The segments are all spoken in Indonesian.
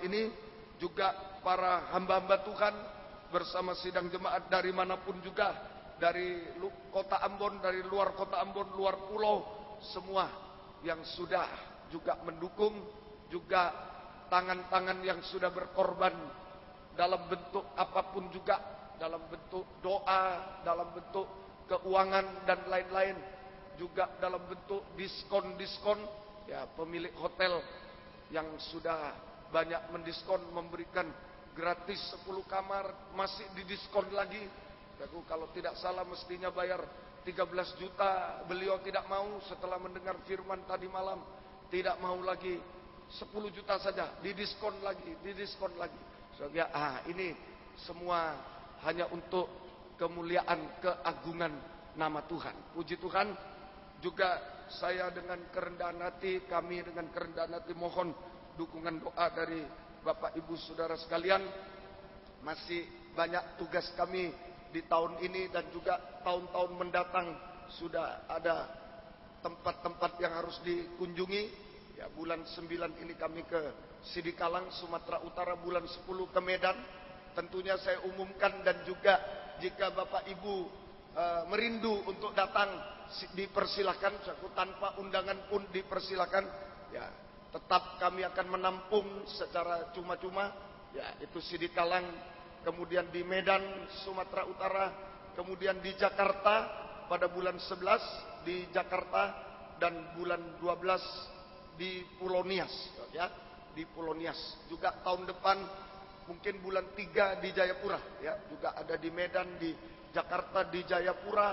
ini, juga para hamba-hamba Tuhan bersama sidang jemaat dari manapun juga, dari kota Ambon, dari luar kota Ambon, luar pulau, semua yang sudah juga mendukung, juga tangan-tangan yang sudah berkorban dalam bentuk apapun juga, dalam bentuk doa, dalam bentuk keuangan dan lain-lain, juga dalam bentuk diskon-diskon, ya pemilik hotel yang sudah banyak mendiskon, memberikan gratis 10 kamar, masih didiskon lagi. Aku kalau tidak salah mestinya bayar 13 juta, beliau tidak mau setelah mendengar firman tadi malam, tidak mau lagi 10 juta saja, didiskon lagi, didiskon lagi. So, ya, ini semua hanya untuk kemuliaan, keagungan nama Tuhan. Puji Tuhan. Juga saya dengan kerendahan hati, kami dengan kerendahan hati mohon dukungan doa dari Bapak Ibu Saudara sekalian. Masih banyak tugas kami di tahun ini dan juga tahun-tahun mendatang. Sudah ada tempat-tempat yang harus dikunjungi. Ya, bulan 9 ini kami ke Sidikalang, Sumatera Utara, bulan 10 ke Medan. Tentunya saya umumkan, dan juga jika Bapak Ibu merindu untuk datang, dipersilakan, tanpa undangan pun dipersilakan. Ya, tetap kami akan menampung secara cuma-cuma. Ya, itu Sidikalang, kemudian di Medan, Sumatera Utara, kemudian di Jakarta pada bulan 11 di Jakarta, dan bulan 12 di Pulau Nias, ya, di Pulau Nias. Juga tahun depan mungkin bulan 3 di Jayapura, ya, juga ada di Medan, di Jakarta, di Jayapura,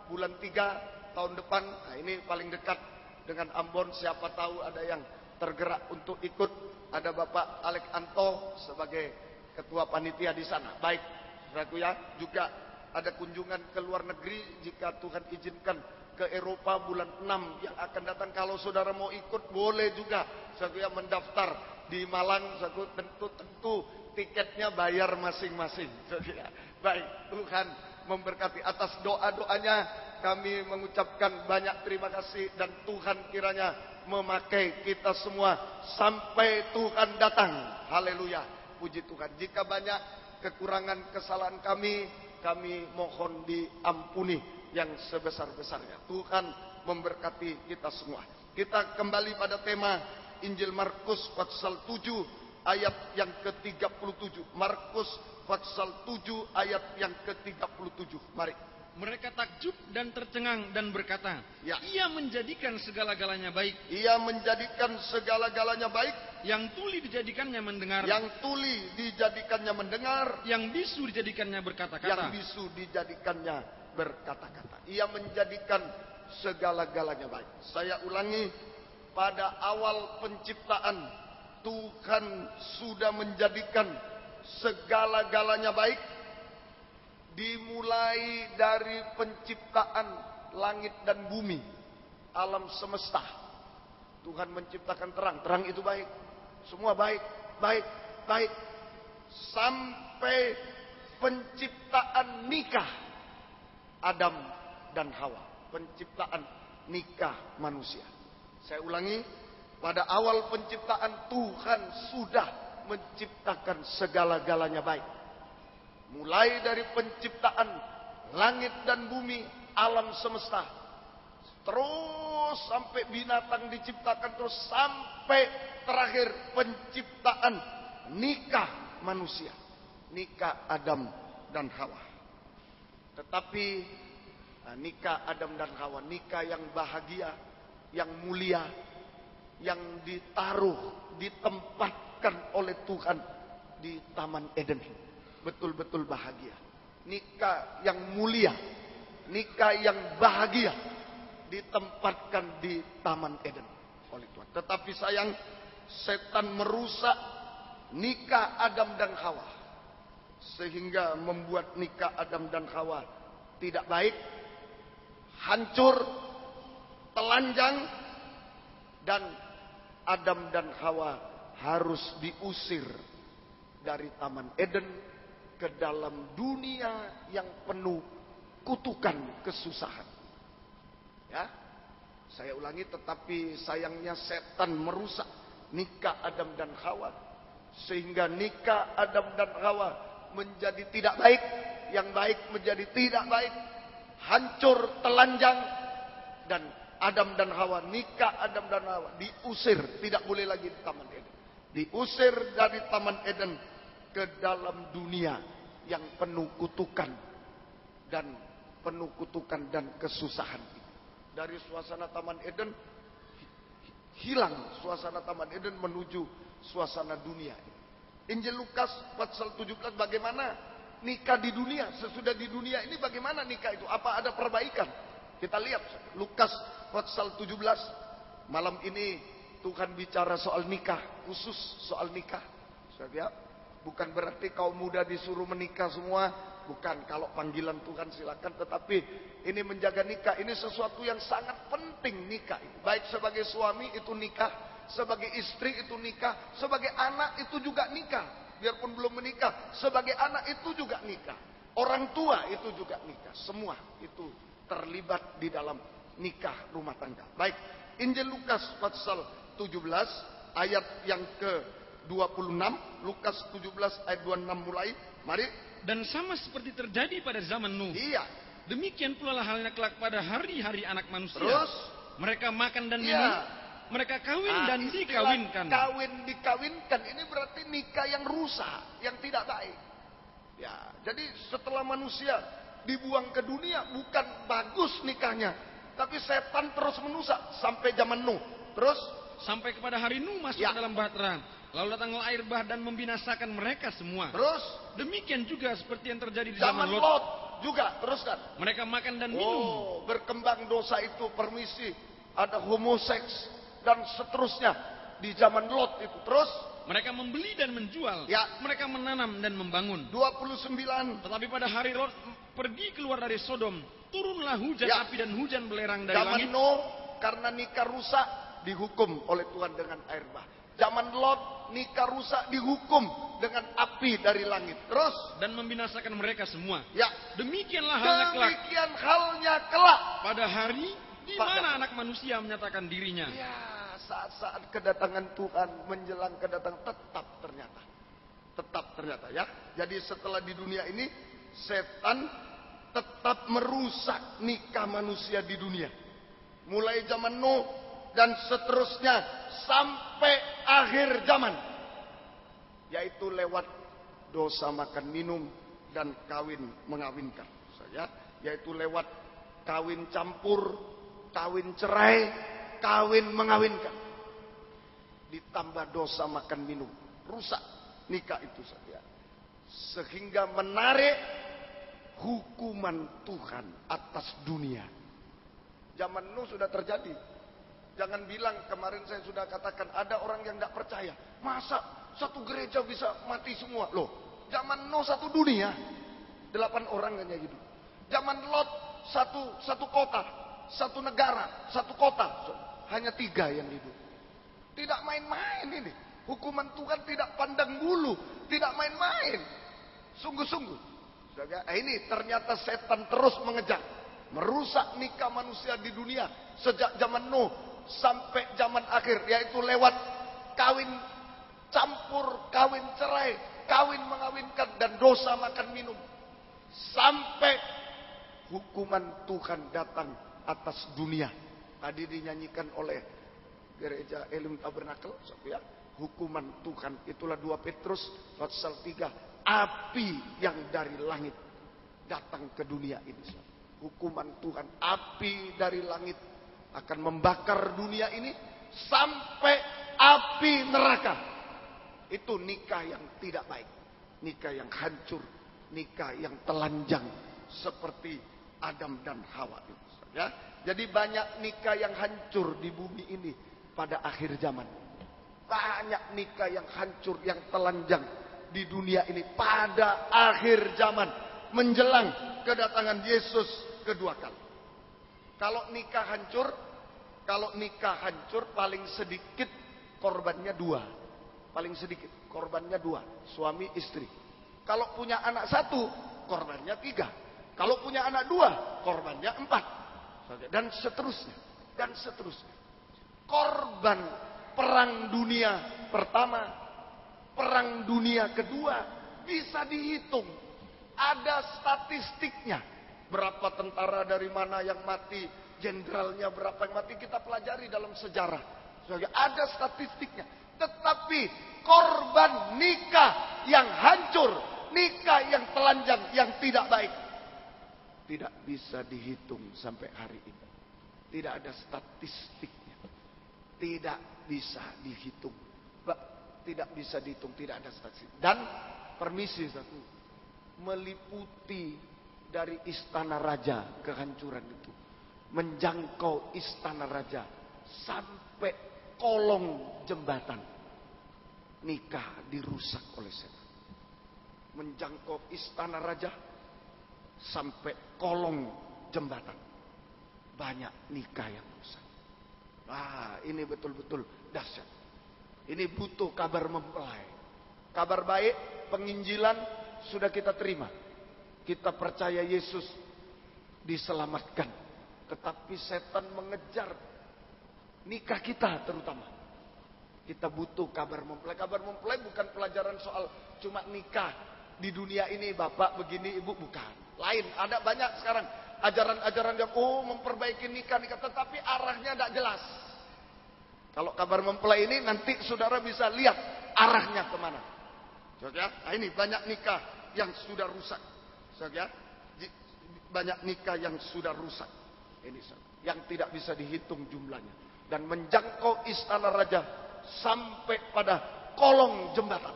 bulan 3 tahun depan. Nah, ini paling dekat dengan Ambon, siapa tahu ada yang tergerak untuk ikut. Ada Bapak Alek Anto sebagai ketua panitia di sana. Baik, saudaraku ya, juga ada kunjungan ke luar negeri jika Tuhan izinkan, ke Eropa bulan 6 yang akan datang. Kalau saudara mau ikut boleh juga, saudaraku ya, mendaftar di Malang, saudaraku, tentu tiketnya bayar masing-masing. Ya. Baik, Tuhan memberkati. Atas doa-doanya kami mengucapkan banyak terima kasih, dan Tuhan kiranya memakai kita semua sampai Tuhan datang. Haleluya, puji Tuhan. Jika banyak kekurangan kesalahan kami mohon diampuni yang sebesar-besarnya. Tuhan memberkati kita semua. Kita kembali pada tema Injil Markus pasal 7 ayat yang ke-37. Markus pasal 7 ayat yang ke-37. Mari. Mereka takjub dan tercengang dan berkata, ya, Ia menjadikan segala-galanya baik. Ia menjadikan segala-galanya baik. Yang tuli dijadikannya mendengar. Yang tuli dijadikannya mendengar. Yang bisu dijadikannya berkata-kata. Yang bisu dijadikannya berkata-kata. Ia menjadikan segala-galanya baik. Saya ulangi, pada awal penciptaan Tuhan sudah menjadikan segala-galanya baik. Dimulai dari penciptaan langit dan bumi, alam semesta. Tuhan menciptakan terang, terang itu baik. Semua baik, baik, baik. Sampai penciptaan nikah Adam dan Hawa. Penciptaan nikah manusia. Saya ulangi, pada awal penciptaan Tuhan sudah menciptakan segala-galanya baik. Mulai dari penciptaan langit dan bumi, alam semesta, terus sampai binatang diciptakan, terus sampai terakhir penciptaan nikah manusia, nikah Adam dan Hawa. Tetapi nikah Adam dan Hawa, nikah yang bahagia, yang mulia, yang ditaruh, ditempatkan oleh Tuhan di Taman Eden. Betul-betul bahagia. Nikah yang mulia, nikah yang bahagia, ditempatkan di Taman Eden oleh Tuhan. Tetapi sayang, setan merusak nikah Adam dan Hawa, sehingga membuat nikah Adam dan Hawa tidak baik, hancur, telanjang, dan Adam dan Hawa harus diusir dari Taman Eden ke dalam dunia yang penuh kutukan kesusahan. Ya, saya ulangi, tetapi sayangnya setan merusak nikah Adam dan Hawa, Sehingga nikah Adam dan Hawa menjadi tidak baik, yang baik menjadi tidak baik, hancur, telanjang, dan Adam dan Hawa, nikah Adam dan Hawa diusir, tidak boleh lagi di Taman Eden. Diusir dari Taman Eden ke dalam dunia yang penuh kutukan dan kesusahan. Dari suasana Taman Eden hilang suasana Taman Eden menuju suasana dunia. Injil Lukas pasal 17, bagaimana nikah di dunia, sesudah di dunia ini bagaimana nikah itu? Apa ada perbaikan? Kita lihat Lukas pasal 17. Malam ini Tuhan bicara soal nikah, khusus soal nikah. Saudara, bukan berarti kaum muda disuruh menikah semua, bukan. Kalau panggilan Tuhan silakan, tetapi ini menjaga nikah, ini sesuatu yang sangat penting nikah. Baik sebagai suami itu nikah, sebagai istri itu nikah, sebagai anak itu juga nikah. Biarpun belum menikah, sebagai anak itu juga nikah. Orang tua itu juga nikah. Semua itu terlibat di dalam nikah rumah tangga. Baik, Injil Lukas pasal 17 ayat yang ke-26. Lukas 17 ayat 26 mulai. Mari. Dan sama seperti terjadi pada zaman Nuh. Iya. Demikian pula halnya kelak pada hari-hari anak manusia. Terus mereka makan dan iya, minum, mereka kawin dan dikawinkan. Kawin dikawinkan ini berarti nikah yang rusak, yang tidak baik. Ya, jadi setelah manusia dibuang ke dunia, bukan bagus nikahnya, tapi setan terus menusak sampai zaman Nuh. Terus sampai kepada hari Nuh masuk ya, ke dalam bahtera. Lalu datanglah air bah dan membinasakan mereka semua. Terus demikian juga seperti yang terjadi di zaman zaman Lot juga. Teruskan. Mereka makan dan minum. Oh, berkembang dosa itu, permisi, ada homoseks dan seterusnya di zaman Lot itu. Terus mereka membeli dan menjual. Ya. Mereka menanam dan membangun. 29. Tetapi pada hari Lot pergi keluar dari Sodom, turunlah hujan Ya. api dan hujan belerang dari Zaman langit. Nuh karena nikah rusak dihukum oleh Tuhan dengan air bah. Zaman Lot nikah rusak dihukum dengan api dari langit. Terus dan membinasakan mereka semua. Ya. Demikianlah halnya kelak. Demikian halnya kelak Pada hari di mana anak manusia menyatakan dirinya. Ya, saat-saat kedatangan Tuhan, menjelang kedatangan tetap ternyata ya. Jadi setelah di dunia ini setan tetap merusak nikah manusia di dunia. Mulai zaman Nuh dan seterusnya sampai akhir zaman. Yaitu lewat dosa makan minum dan kawin mengawinkan. Yaitu lewat kawin campur, kawin cerai, kawin mengawinkan. Ditambah dosa makan minum, rusak nikah itu saja. Sehingga menarik hukuman Tuhan atas dunia. Zaman Nuh sudah terjadi. Jangan bilang, kemarin saya sudah katakan ada orang yang tidak percaya. Masa satu gereja bisa mati semua? Loh, zaman Nuh satu dunia, 8 orang hanya hidup. Zaman Lot satu kota, satu negara, satu kota, hanya 3 yang hidup. Tidak main-main ini. Hukuman Tuhan tidak pandang bulu, tidak main-main. Sungguh-sungguh. Ini ternyata setan terus mengejar, merusak nikah manusia di dunia sejak zaman Nuh sampai zaman akhir, yaitu lewat kawin campur, kawin cerai, kawin mengawinkan, dan dosa makan minum. Sampai hukuman Tuhan datang atas dunia. Tadi dinyanyikan oleh gereja Elim Tabernakel, ya. Hukuman Tuhan, itulah 2 Petrus pasal 3. Api yang dari langit datang ke dunia ini. Hukuman Tuhan, api dari langit akan membakar dunia ini sampai api neraka. Itu nikah yang tidak baik, nikah yang hancur, nikah yang telanjang seperti Adam dan Hawa itu. Ya. Jadi banyak nikah yang hancur di bumi ini pada akhir zaman. Banyak nikah yang hancur, yang telanjang di dunia ini pada akhir zaman, menjelang kedatangan Yesus kedua kali. Kalau nikah hancur paling sedikit korbannya 2. Paling sedikit korbannya 2, suami istri. Kalau punya anak 1, korbannya 3. Kalau punya anak 2, korbannya 4. Dan seterusnya. Dan seterusnya. Korban Perang Dunia Pertama Perang Dunia Kedua bisa dihitung. Ada statistiknya. Berapa tentara dari mana yang mati, jenderalnya berapa yang mati, kita pelajari dalam sejarah. Ada statistiknya. Tetapi korban nikah yang hancur, nikah yang telanjang, yang tidak baik, tidak bisa dihitung sampai hari ini. Tidak ada statistiknya. Tidak bisa dihitung. Tidak bisa dihitung, tidak ada statistik. Dan permisi satu, meliputi dari istana raja kehancuran itu, menjangkau istana raja sampai kolong jembatan, nikah dirusak oleh setan. Menjangkau istana raja sampai kolong jembatan, banyak nikah yang rusak. Ini betul-betul dahsyat. Ini butuh kabar mempelai. Kabar baik, penginjilan sudah kita terima. Kita percaya Yesus diselamatkan. Tetapi setan mengejar nikah kita terutama. Kita butuh kabar mempelai. Kabar mempelai bukan pelajaran soal cuma nikah di dunia ini, bapak begini, ibu, bukan. Lain, ada banyak sekarang ajaran-ajaran yang memperbaiki nikah, tetapi arahnya tidak jelas. Kalau kabar mempelai ini nanti saudara bisa lihat arahnya kemana. Ini banyak nikah yang sudah rusak. Banyak nikah yang sudah rusak. Ini yang tidak bisa dihitung jumlahnya. Dan menjangkau istana raja sampai pada kolong jembatan.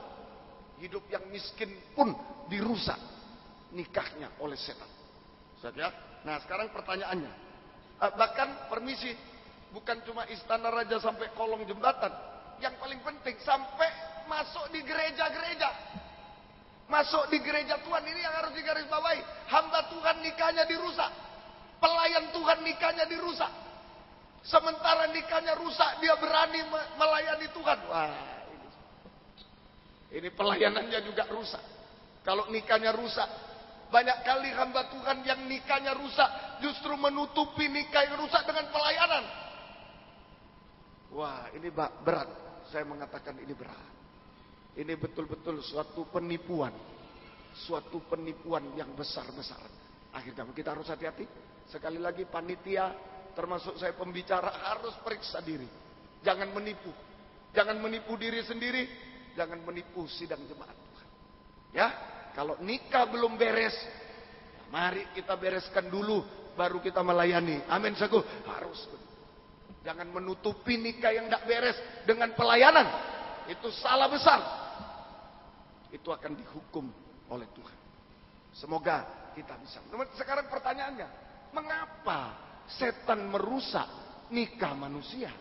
Hidup yang miskin pun dirusak nikahnya oleh setan. Nah sekarang pertanyaannya, bahkan permisi, bukan cuma istana raja sampai kolong jembatan. Yang paling penting sampai masuk di gereja-gereja. Masuk di gereja Tuhan, ini yang harus digarisbawahi. Hamba Tuhan nikahnya dirusak. Pelayan Tuhan nikahnya dirusak. Sementara nikahnya rusak, dia berani melayani Tuhan. Wah, ini pelayanannya juga rusak. Kalau nikahnya rusak, banyak kali hamba Tuhan yang nikahnya rusak justru menutupi nikah yang rusak dengan pelayanan. Wah, ini berat. Saya mengatakan ini berat. Ini betul-betul suatu penipuan. Suatu penipuan yang besar-besaran. Akhirnya kita harus hati-hati. Sekali lagi panitia, termasuk saya pembicara, harus periksa diri. Jangan menipu. Jangan menipu diri sendiri. Jangan menipu sidang jemaat Tuhan. Ya, kalau nikah belum beres, mari kita bereskan dulu, baru kita melayani. Amin, sagu. Harus. Jangan menutupi nikah yang tidak beres dengan pelayanan. Itu salah besar. Itu akan dihukum oleh Tuhan. Semoga kita bisa. Sekarang pertanyaannya, mengapa setan merusak nikah manusia?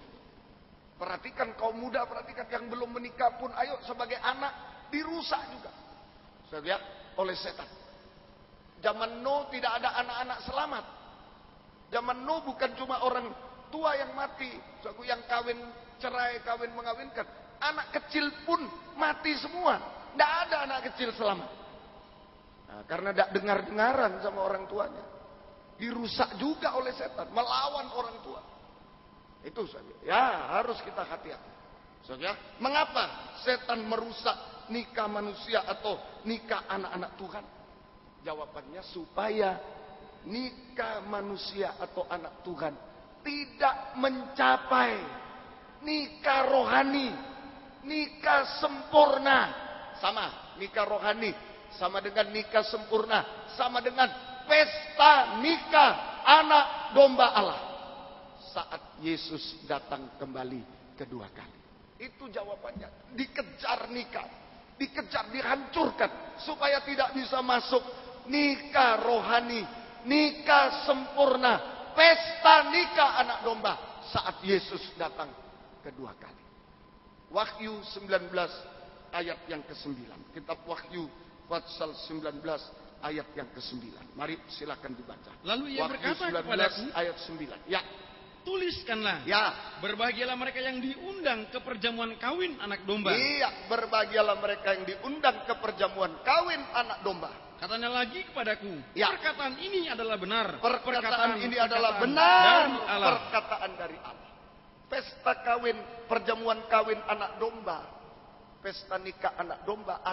Perhatikan kaum muda, perhatikan yang belum menikah pun, ayo sebagai anak dirusak juga. Oleh setan. Zaman Nuh tidak ada anak-anak selamat. Zaman Nuh bukan cuma orang tua yang mati, yang kawin cerai, kawin mengawinkan. Anak kecil pun mati semua. Tidak ada anak kecil selamat. Nah, karena tidak dengar-dengaran sama orang tuanya. Dirusak juga oleh setan, melawan orang tua. Itu saja. Ya, harus kita hati-hati. Mengapa setan merusak nikah manusia atau nikah anak-anak Tuhan? Jawabannya supaya nikah manusia atau anak Tuhan tidak mencapai nikah rohani, nikah sempurna. Sama, nikah rohani sama dengan nikah sempurna, sama dengan pesta nikah anak domba Allah saat Yesus datang kembali kedua kali. Itu jawabannya. Dikejar nikah, dikejar, dihancurkan supaya tidak bisa masuk nikah rohani, nikah sempurna, pesta nikah anak domba saat Yesus datang kedua kali. Wahyu 19 ayat yang ke-9. Kitab Wahyu pasal 19 ayat yang ke-9. Mari silakan dibaca. Lalu ia Wahyu berkata 19 kepadaku, ayat 9. Ya. Tuliskanlah. Ya. Berbahagialah mereka yang diundang ke perjamuan kawin anak domba. Iya, berbahagialah mereka yang diundang ke perjamuan kawin anak domba. Katanya lagi kepadaku, ya, perkataan ini adalah benar. Perkataan ini adalah benar. Dari Allah. Perkataan dari Allah. Pesta kawin, perjamuan kawin anak domba pesta nikah anak domba